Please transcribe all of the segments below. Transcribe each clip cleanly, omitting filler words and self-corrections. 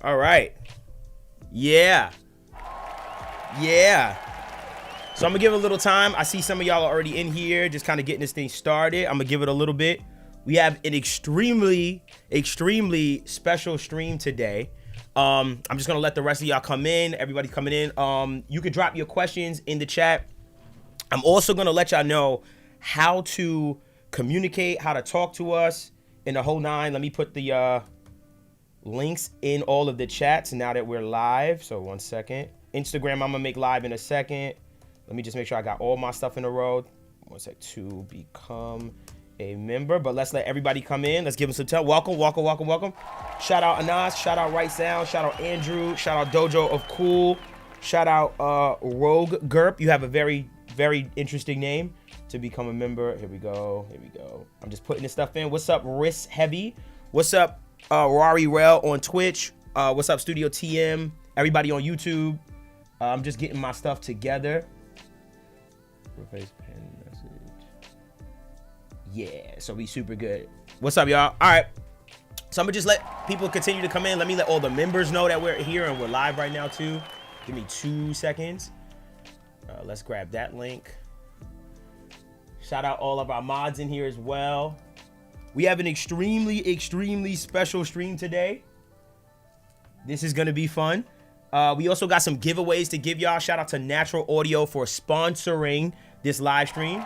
All right. Yeah. Yeah. So I'm gonna give it a little time. I see some of y'all are already in here, just kind of getting this thing started. I'm gonna give it a little bit. We have an extremely special stream today. I'm just gonna let the rest of y'all come in. Everybody coming in. You can drop your questions in the chat. I'm also gonna let y'all know how to communicate, how to talk to us in the whole nine. Let me put the links in all of the chats now that we're live. So 1 second. Instagram, I'm gonna make live in a second. Let me just make sure I got all my stuff in a row. 1 sec, to become a member. But let's let everybody come in. Let's give them some time. Welcome. Shout out Anas, shout out Right Sound, shout out Andrew, shout out Dojo of Cool, shout out Rogue Gerp. You have a very interesting name to become a member. Here we go. I'm just putting this stuff in. What's up, Riss Heavy? What's up, Rari Rel on Twitch? What's up, Studio TM? Everybody on YouTube. I'm just getting my stuff together. Replace pen message. Yeah, so we super good. What's up, y'all? All right. So I'm gonna just let people continue to come in. Let me let all the members know that we're here and we're live right now too. Give me 2 seconds. Let's grab that link. Shout out all of our mods in here as well. We have an extremely special stream today. This is gonna be fun. We also got some giveaways to give y'all. Shout out to Natural Audio for sponsoring this live stream.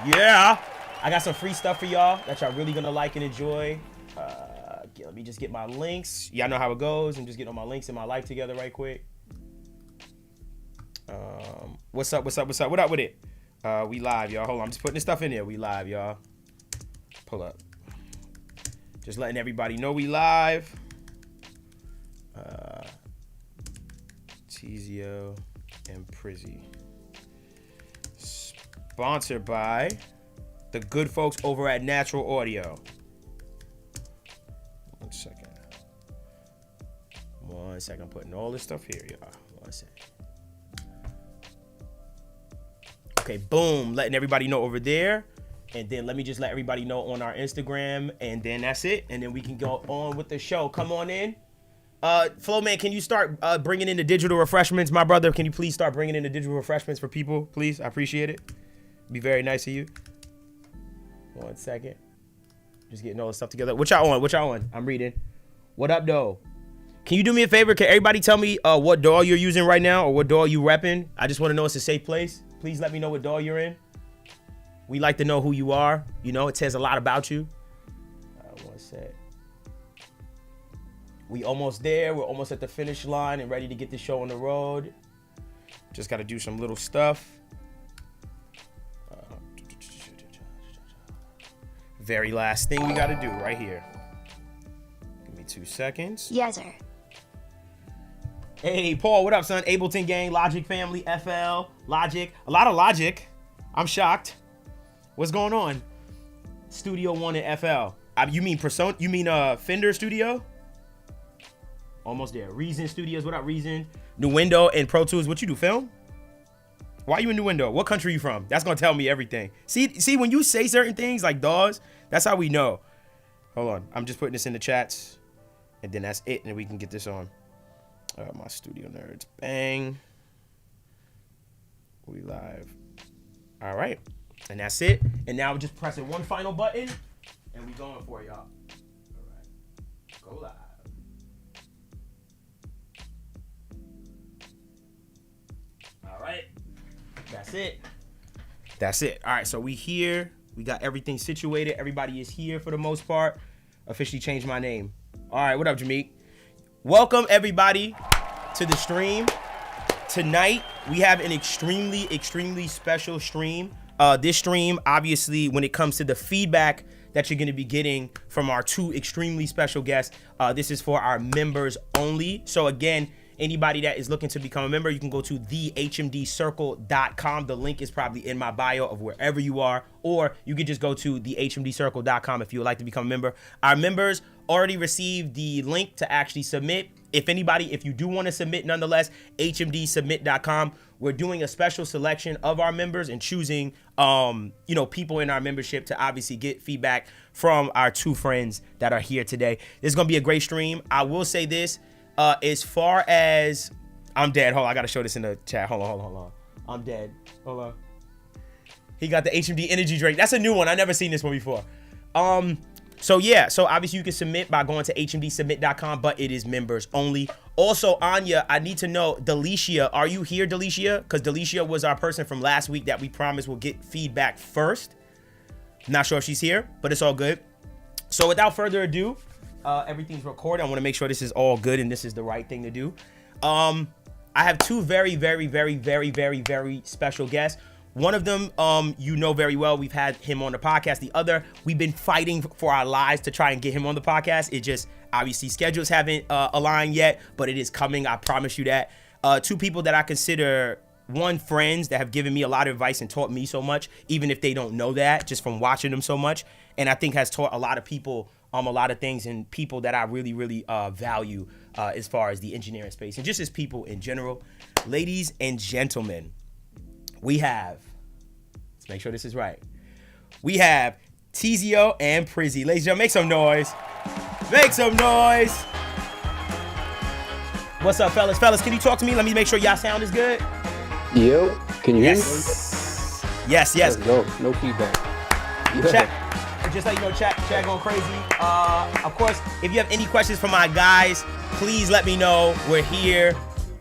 Yeah, I got some free stuff for y'all that y'all really gonna like and enjoy. Let me just get my links. Y'all know how it goes. I'm just getting all my links in my life together right quick. What's up? What up with it? We live, y'all. Hold on, I'm just putting this stuff in there. We live, y'all. Pull up. Just letting everybody know we live. Teezio and Prizzie. Sponsored by the good folks over at Natural Audio. 1 second. I'm putting all this stuff here, y'all. 1 second. Okay, boom. Letting everybody know over there. And then let me just let everybody know on our Instagram. And then that's it. And then we can go on with the show. Come on in. Flowman, can you start bringing in the digital refreshments? My brother, can you please start bringing in the digital refreshments for people, please? I appreciate it. Be very nice of you. 1 second. Just getting all the stuff together. What y'all on? I'm reading. What up, though? Can you do me a favor? Can everybody tell me what DAW you're using right now or what DAW you repping? I just want to know it's a safe place. Please let me know what DAW you're in. We like to know who you are. You know, it says a lot about you. 1 sec. We almost there. We're almost at the finish line and ready to get the show on the road. Just got to do some little stuff. Very last thing we got to do right here. Give me 2 seconds. Yes, sir. Hey, Paul, what up, son? Ableton Gang, Logic Family, FL, Logic. A lot of Logic. I'm shocked. What's going on? Studio One and FL. You mean Persona? You mean Fender Studio? Almost there. Reason Studios. What up, Reason? New Window and Pro Tools. What you do, film? Why you in New Window? What country you from? That's gonna tell me everything. See, when you say certain things like DAWs, that's how we know. Hold on. I'm just putting this in the chats. And then that's it. And we can get this on. My studio nerds. Bang. We live. All right. And that's it. And now we're just pressing one final button. And we going for it, y'all. All right. Go live. All right. That's it. All right. So we here. We got everything situated. Everybody is here for the most part. Officially changed my name. All right. What up, Jameek? Welcome, everybody, to the stream. Tonight, we have an extremely special stream. This stream, obviously, when it comes to the feedback that you're going to be getting from our two extremely special guests, this is for our members only. So again, Anybody that is looking to become a member, you can go to thehmdcircle.com. The link is probably in my bio of wherever you are, or you could just go to thehmdcircle.com if you would like to become a member. Our members already received the link to actually submit. If you do want to submit nonetheless, hmdsubmit.com. We're doing a special selection of our members and choosing, people in our membership to obviously get feedback from our two friends that are here today. This is going to be a great stream. I will say this, as far as I'm dead. Hold on, I got to show this in the chat. Hold on. I'm dead. Hold on. He got the HMD energy drink. That's a new one. I never seen this one before. So obviously you can submit by going to hmdsubmit.com, but it is members only. Also, Anya, I need to know, Delicia, are you here, Delicia? Because Delicia was our person from last week that we promised will get feedback first. Not sure if she's here, but it's all good. So without further ado, everything's recorded. I want to make sure this is all good and this is the right thing to do. I have two very, very, very, very, very, very special guests. One of them, very well. We've had him on the podcast. The other, we've been fighting for our lives to try and get him on the podcast. It just, obviously, schedules haven't aligned yet, but it is coming. I promise you that. Two people that I consider, one, friends that have given me a lot of advice and taught me so much, even if they don't know that, just from watching them so much. And I think has taught a lot of people a lot of things, and people that I really, really value as far as the engineering space and just as people in general. Ladies and gentlemen, we have, let's make sure this is right. We have Teezio and Prizzie. Ladies and gentlemen, make some noise. Make some noise. What's up, fellas? Fellas, can you talk to me? Let me make sure y'all sound is good. Yo, can you hear me? Yes. No feedback. Yeah. Chat, just let you know, chat going crazy. Of course, if you have any questions for my guys, please let me know. We're here.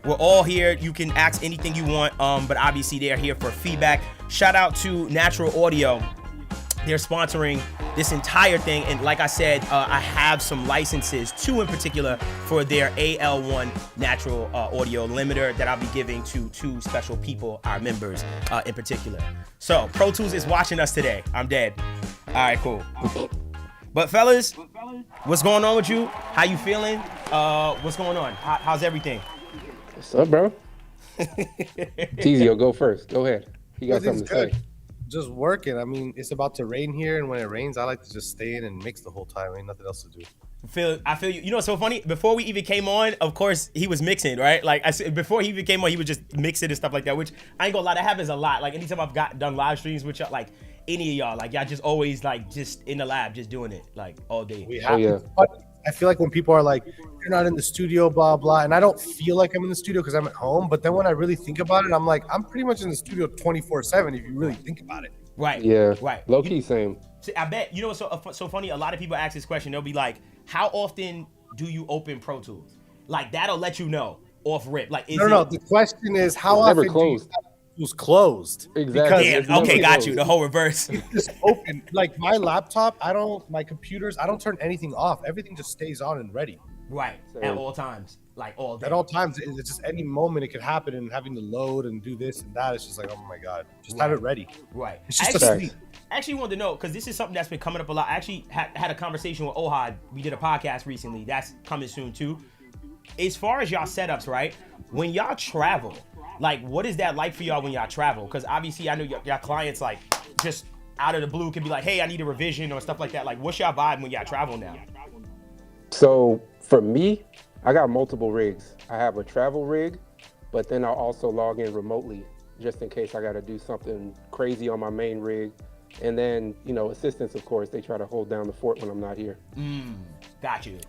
We're all here. You can ask anything you want, but obviously they're here for feedback. Shout out to Natural Audio. They're sponsoring this entire thing. And like I said, I have some licenses, two in particular, for their AL1 Natural Audio limiter that I'll be giving to two special people, our members in particular. So Pro Tools is watching us today. I'm dead. All right, cool. But fellas, what's going on with you? How you feeling? What's going on? How's everything? What's up, bro? Teezio, go first. Go ahead. You got something to say. Just working. I mean, it's about to rain here, and when it rains, I like to just stay in and mix the whole time. Ain't nothing else to do. I feel you. You know what's so funny? Before we even came on, of course, he was mixing, right? Like, before he even came on, he was just mixing and stuff like that, which I ain't gonna lie, that happens a lot. Like, anytime I've done live streams with y'all, like, any of y'all, like, y'all just always, like, just in the lab, just doing it, like, all day. We have to. I feel like when people are like, you're not in the studio, blah, blah, and I don't feel like I'm in the studio because I'm at home, but then when I really think about it, I'm like, I'm pretty much in the studio 24/7 if you really think about it. Right. Yeah. Right. Low key, same. I bet, you know what's so funny? A lot of people ask this question. They'll be like, how often do you open Pro Tools? Like, that'll let you know off rip. Like, No. The question is, how often do you have Tools closed? Exactly. Damn, okay, got you. The whole reverse. It's just open. Like, my laptop, my computers, I don't turn anything off. Everything just stays on and ready. Right. Same. At all times. Like, all day. At all times. It's just any moment it could happen, and having to load and do this and that. It's just like, oh my God. Just have it ready. Right. It's just I actually wanted to know, because this is something that's been coming up a lot. I actually had a conversation with Ohad. We did a podcast recently. That's coming soon too. As far as y'all setups, right? When y'all travel, like, what is that like for y'all when y'all travel? Because obviously I know y'all clients, like, just out of the blue can be like, hey, I need a revision or stuff like that. Like, what's y'all vibe when y'all travel now? So for me, I got multiple rigs. I have a travel rig, but then I'll also log in remotely just in case I got to do something crazy on my main rig. And then, assistants, of course, they try to hold down the fort when I'm not here. Got you.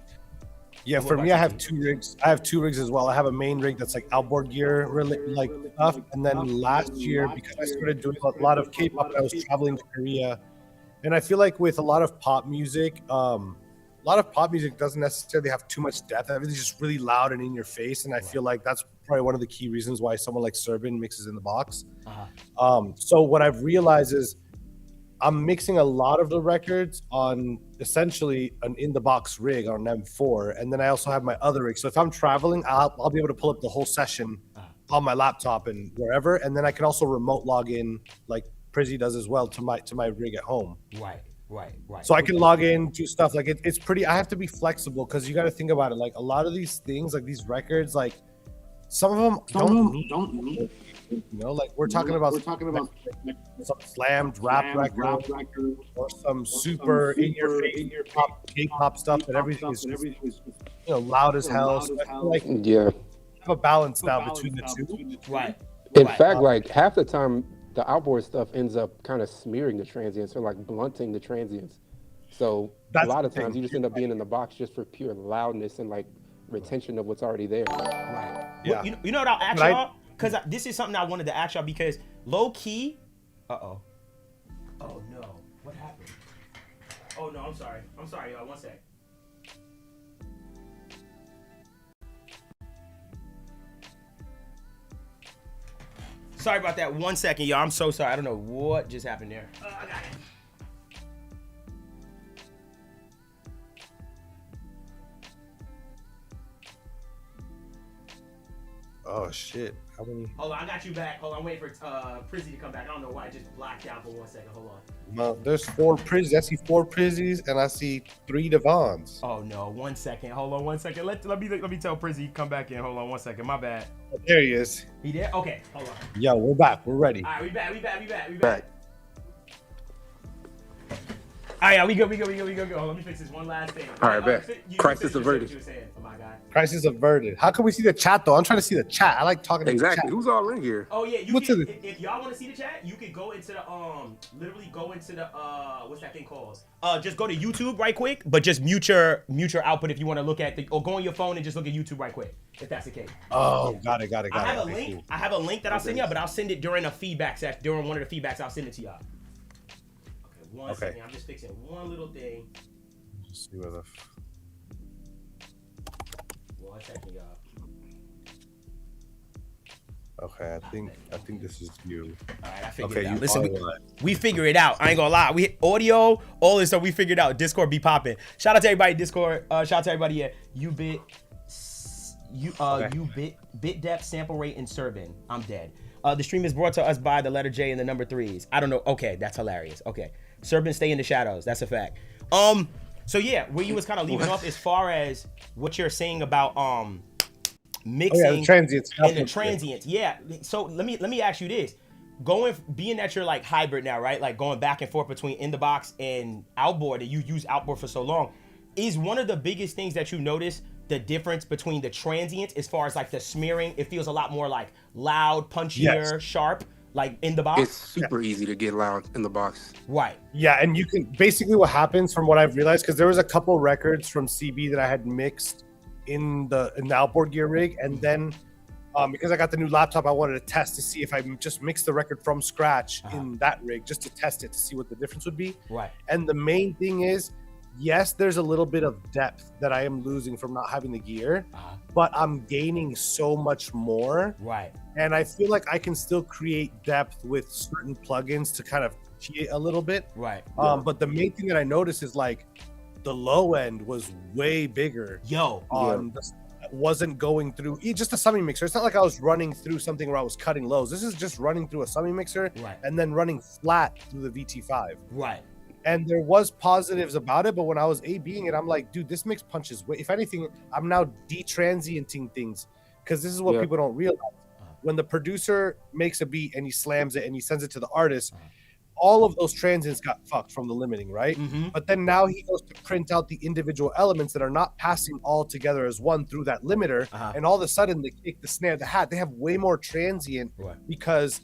Yeah, for me, I have two rigs. I have two rigs as well. I have a main rig that's like outboard gear, like stuff. And then last year, because I started doing a lot of K-pop, I was traveling to Korea. And I feel like with a lot of pop music, doesn't necessarily have too much depth. Everything's just really loud and in your face. And I feel like that's probably one of the key reasons why someone like Serban mixes in the box. So what I've realized is I'm mixing a lot of the records on essentially an in-the-box rig on M4, and then I also have my other rig. So if I'm traveling, I'll be able to pull up the whole session on my laptop and wherever, and then I can also remote log in, like Prizzie does as well, to my rig at home. Right. So I can log in, do stuff it's pretty. I have to be flexible because you got to think about it. Like, a lot of these things, like these records, like some of them don't need. You know, like we're talking about like some slammed rap record or some super in your face K-pop stuff that everything is just, loud as hell. So I feel like Yeah. have a balance now between the two. Right. In fact, like half the time, the outboard stuff ends up kind of smearing the transients or like blunting the transients. So That's a lot the of times thing. you just end up being in the box just for pure loudness and like retention of what's already there. Right. Yeah. Well, you know what I'll ask y'all? Because this is something I wanted to ask y'all because low key. Oh no. What happened? Oh no, I'm sorry. I'm sorry, y'all. One sec. Sorry about that. 1 second, y'all. I'm so sorry. I don't know what just happened there. I got it. Oh shit! How many? Hold on, I got you back. Hold on, I'm waiting for Prizzie to come back. I don't know why I just blacked out for 1 second. Hold on. Well, there's 4 Prizzies. I see 4 Prizzies and I see 3 Devons. Oh no, 1 second. Hold on 1 second. Let me tell Prizzie come back in. Hold on 1 second. My bad. Oh, there he is. He there? Okay, hold on. Yo, we're back. We're ready. All right, we back. All right, yeah, we good. Hold on, let me fix this one last thing. All right, bet. Crisis averted. Oh my God. Crisis averted. How can we see the chat though? I'm trying to see the chat. I like talking to the Exactly. chat. Who's all in here? Oh yeah, What's if y'all want to see the chat, you could go into the literally go into the what's that thing called? Just go to YouTube right quick, but just mute your output if you want to look at or go on your phone and just look at YouTube right quick if that's the case. Oh, got it. I have a link. Cool. I have a link that I'll send y'all, but I'll send it during a feedback session. During one of the feedbacks, I'll send it to y'all. Okay, one second. I'm just fixing one little thing. Just see where the. 1 second, y'all. Okay, I think this is you. All right, I figured it out. Listen, we figure it out. I ain't gonna lie. We hit audio, all this stuff. We figured out. Discord be popping. Shout out to everybody. Discord. Shout out to everybody at Ubit. Bit depth, sample rate, and Serban. I'm dead. The stream is brought to us by the letter J and the number 3s. I don't know. Okay, that's hilarious. Okay, Serban, stay in the shadows. That's a fact. So yeah, where you was kind of leaving off as far as what you're saying about mixing the transients. And the transients. Yeah. So let me ask you this. Being that you're like hybrid now, right? Like going back and forth between in the box and outboard, and you use outboard for so long, is one of the biggest things that you notice the difference between the transients as far as like the smearing? It feels a lot more like loud, punchier, sharp, like in the box. It's super easy to get loud in the box. Right. Yeah, and you can basically what happens from what I've realized, because there was a couple records from CB that I had mixed in the outboard gear rig, and then because I got the new laptop, I wanted to test to see if I just mixed the record from scratch in that rig, just to test it to see what the difference would be. Right. And the main thing is, yes, there's a little bit of depth that I am losing from not having the gear, but I'm gaining so much more. Right. And I feel like I can still create depth with certain plugins to kind of cheat a little bit. Right. But the main thing that I noticed is like the low end was way bigger. Wasn't going through just a summing mixer. It's not like I was running through something where I was cutting lows. This is just running through a summing mixer and then running flat through the VT5. Right. And there was positives about it, but when I was A-Bing it, I'm like, dude, this mix punches way. If anything, I'm now detransienting things, because this is what people don't realize. When the producer makes a beat and he slams it and he sends it to the artist, all of those transients got fucked from the limiting, right? But then now he goes to print out the individual elements that are not passing all together as one through that limiter, and all of a sudden the kick, the snare, the hat, they have way more transient because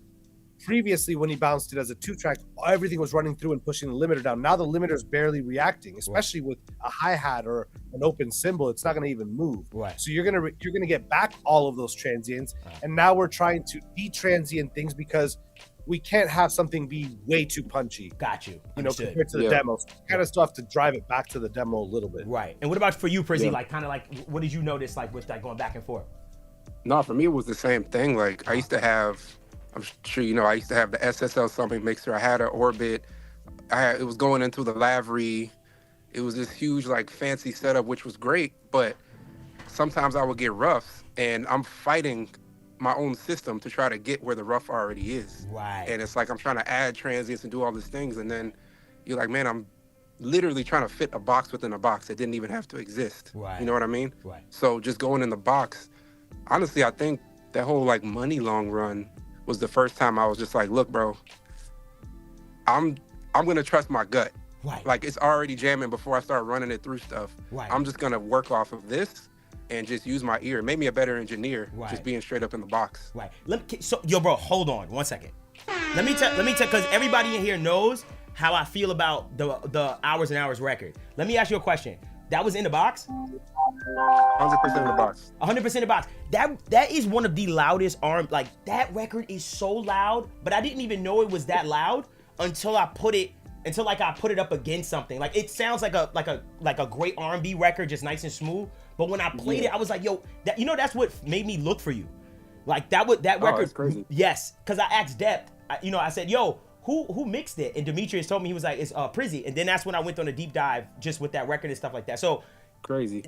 previously when he bounced it as a 2-track, everything was running through and pushing the limiter down. Now the limiter's barely reacting, especially with a hi-hat or an open cymbal. It's not going to even move. So you're gonna get back all of those transients, and now we're trying to detransient things because we can't have something be way too punchy. Got you. Compared to the demos. So kind of still have to drive it back to the demo a little bit. Right. And what about for you, Prizzie? Like, kind of like, what did you notice, like, with like going back and forth? No, for me, it was the same thing. Like, I used to have, I'm sure you know, I used to have the SSL summing mixer. I had an Orbit. It was going into the Lavery. It was this huge, like, fancy setup, which was great. But sometimes I would get roughs, and I'm fighting my own system to try to get where the rough already is. Right. And it's like I'm trying to add transients and do all these things, and then you're like, man, I'm literally trying to fit a box within a box that didn't even have to exist. Right. You know what I mean? Right. So just going in the box, honestly, I think that whole like Money Long run was the first time I was just like, look, bro, I'm gonna trust my gut. Right. Like it's already jamming before I start running it through stuff. Right. I'm just gonna work off of this and just use my ear. It made me a better engineer, right. just being straight up in the box. Right. So yo, bro, hold on 1 second. Let me tell, because everybody in here knows how I feel about the Hours and Hours record. Let me ask you a question. That was in the box? 100% in the box. 100% in the box. That is one of the loudest like that record is so loud, but I didn't even know it was that loud until I put it up against something. Like it sounds like a great R&B record, just nice and smooth. But when I played it, I was like, yo, that's what made me look for you. Like that record. That's crazy. Yes, because I asked Depth. I said, yo, who mixed it? And Demetrius told me, he was like, it's Prizzie. And then that's when I went on a deep dive just with that record and stuff like that. So crazy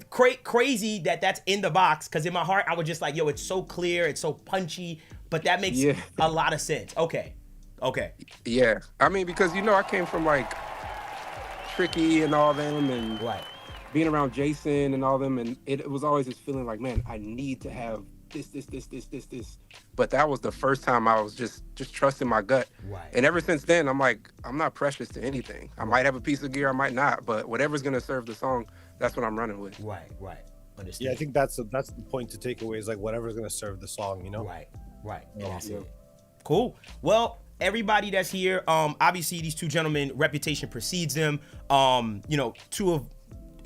that's in the box, because in my heart I was just like, yo, it's so clear, it's so punchy, but that makes a lot of sense. Okay. Yeah, I mean, because I came from like Tricky and all them, and being around Jason and all them, and it was always this feeling like, man, I need to have this. But that was the first time I was just trusting my gut. Right. And ever since then, I'm like, I'm not precious to anything. I might have a piece of gear, I might not, but whatever's gonna serve the song, that's what I'm running with. Right. Understand. Yeah, I think that's the point to take away, is like whatever's gonna serve the song, Right. That's Yeah. it. Cool. Well, everybody that's here, obviously these two gentlemen, reputation precedes them. Two of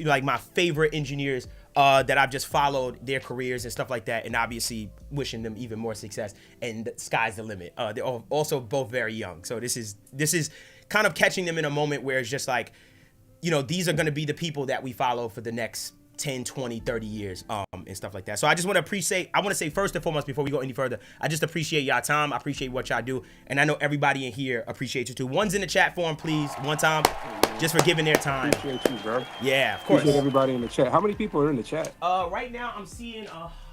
like my favorite engineers that I've just followed their careers and stuff like that, and obviously wishing them even more success. And the sky's the limit. They're also both very young, so this is kind of catching them in a moment where it's just like, these are going to be the people that we follow for the next 10, 20, 30 years, and stuff like that. So I just want to say first and foremost, before we go any further, I just appreciate y'all time. I appreciate what y'all do. And I know everybody in here appreciates you too. One's in the chat form, please. One time, just for giving their time. Appreciate you, bro. Yeah, of course. Appreciate everybody in the chat. How many people are in the chat? Right now I'm seeing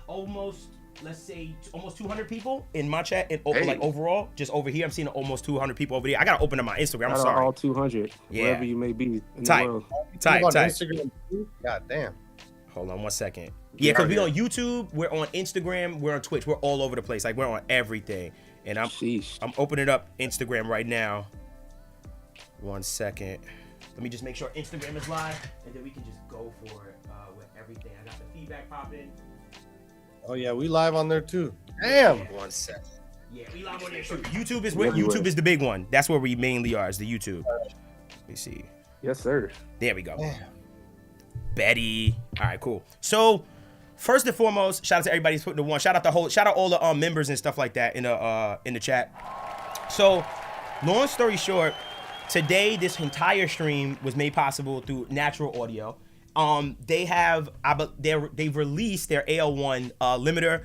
almost 200 people in my chat, and like overall, just over here, I'm seeing almost 200 people over there. I gotta open up my Instagram. I'm sorry. All 200, wherever you may be in Tight. the world. Tight. Instagram too? God damn. Hold on 1 second. Yeah, because we're on YouTube, we're on Instagram, we're on Twitch, we're all over the place. Like, we're on everything. And I'm opening up Instagram right now. 1 second. Let me just make sure Instagram is live, and then we can just go for it with everything. I got the feedback popping. Oh yeah, we live on there too. Damn. 1 second. Yeah, we live on there too. YouTube is the big one. That's where we mainly are, is the YouTube. Let me see. Yes, sir. There we go. Betty. All right, cool. So first and foremost, shout out to everybody who's putting the one. Shout out all the members and stuff like that in the chat. So long story short, today this entire stream was made possible through Natural Audio. They've released their AL1 limiter.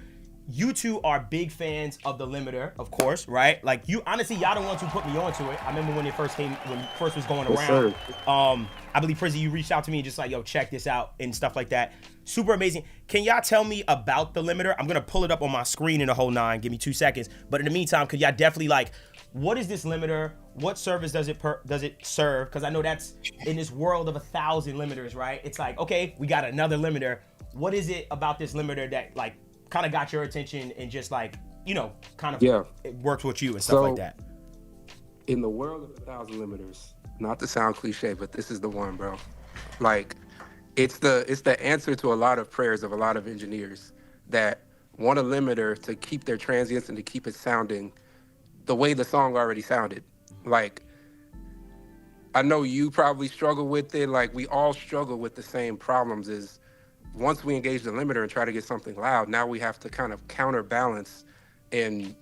You two are big fans of the limiter, of course, right? Like, you honestly, y'all the ones who put me onto it. I remember when it first was going around. I believe, Prizzie, you reached out to me and just like, yo, check this out and stuff like that. Super amazing. Can y'all tell me about the limiter? I'm gonna pull it up on my screen in the whole 9. Give me 2 seconds. But in the meantime, could y'all definitely like, what is this limiter? What service does it serve? Because I know that's in this world of 1,000 limiters, right? It's like, okay, we got another limiter. What is it about this limiter that like kind of got your attention and just like, it works with you and stuff like that? In the world of 1,000 limiters, not to sound cliche, but this is the one, bro. Like, it's the answer to a lot of prayers of a lot of engineers that want a limiter to keep their transients and to keep it sounding the way the song already sounded. Like, I know you probably struggle with it. Like, we all struggle with the same problems. Is once we engage the limiter and try to get something loud, now we have to kind of counterbalance and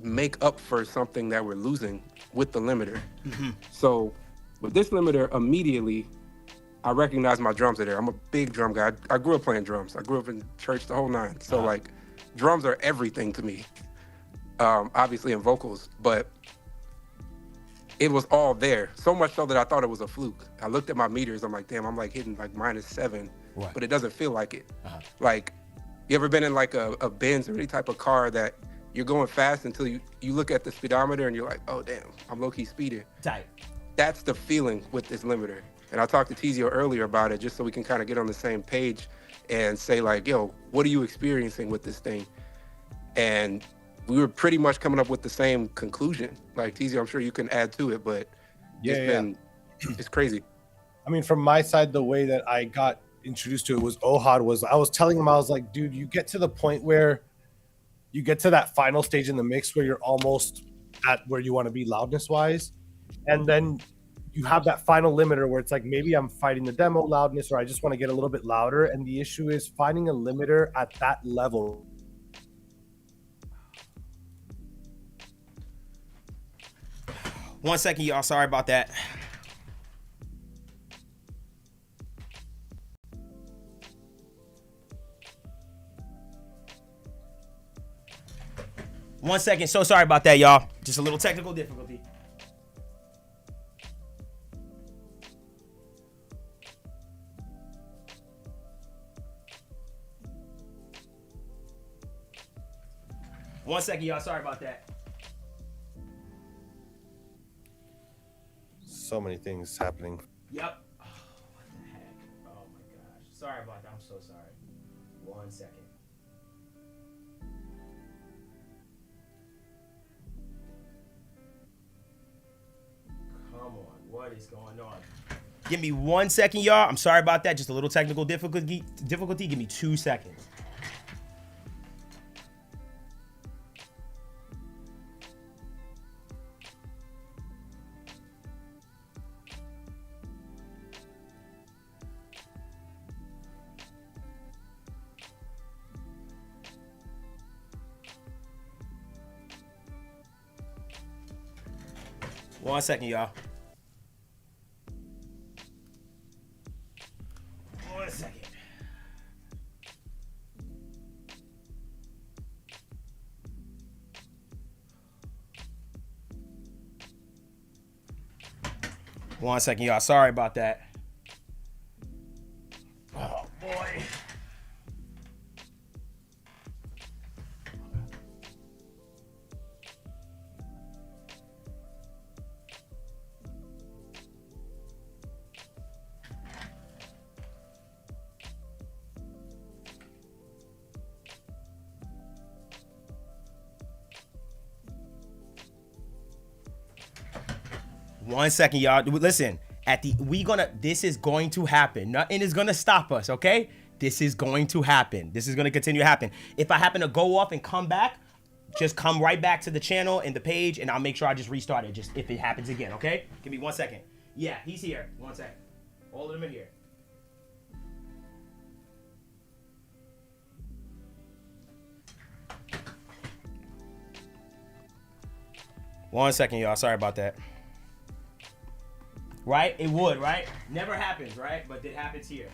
make up for something that we're losing with the limiter. Mm-hmm. So with this limiter, immediately I recognize my drums are there. I'm a big drum guy. I grew up playing drums. I grew up in church, the whole 9. So like, drums are everything to me. Obviously in vocals, but it was all there. So much so that I thought it was a fluke. I looked at my meters. I'm like, damn, I'm like hitting like -7, but it doesn't feel like it. Like, you ever been in like a Benz or any type of car that you're going fast until you look at the speedometer and you're like, oh damn, I'm low-key speeding. Tight. That's the feeling with this limiter. And I talked to Teezio earlier about it just so we can kind of get on the same page and say like, yo, what are you experiencing with this thing? and we were pretty much coming up with the same conclusion. Like Teezio, I'm sure you can add to it, but it's crazy. I mean, from my side, the way that I got introduced to it was Ohad was, I was telling him, I was like, dude, you get to the point where you get to that final stage in the mix where you're almost at where you want to be loudness wise. And then you have that final limiter where it's like, maybe I'm fighting the demo loudness, or I just want to get a little bit louder. And the issue is finding a limiter at that level. One second, y'all. Sorry about that. One second. So sorry about that, y'all. Just a little technical difficulty. One second, y'all. Sorry about that. So many things happening. Yep. Oh, what the heck? Oh my gosh. Sorry about that. I'm so sorry. 1 second. Come on. What is going on? Give me 1 second, y'all. I'm sorry about that. Just a little technical difficulty. Give me 2 seconds. One second, y'all. 1 second. One second, y'all. Sorry about that. Oh, boy. One second, y'all. Listen, this is going to happen. Nothing is gonna stop us, okay? This is going to happen. This is gonna continue to happen. If I happen to go off and come back, just come right back to the channel and the page, and I'll make sure I just restart it, just if it happens again, okay? Give me 1 second. Yeah, he's here. 1 second. All of them in here. One second, y'all. Sorry about that. Right? It would, right? Never happens, right? But it happens here.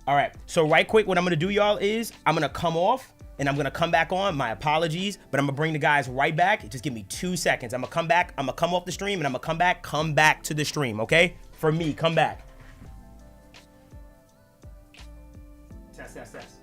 All right. So right quick, what I'm going to do, y'all, is I'm going to come off and I'm going to come back on. My apologies, but I'm going to bring the guys right back. Just give me 2 seconds. I'm going to come back. I'm going to come off the stream and I'm going to come back to the stream, okay? For me, come back. Test.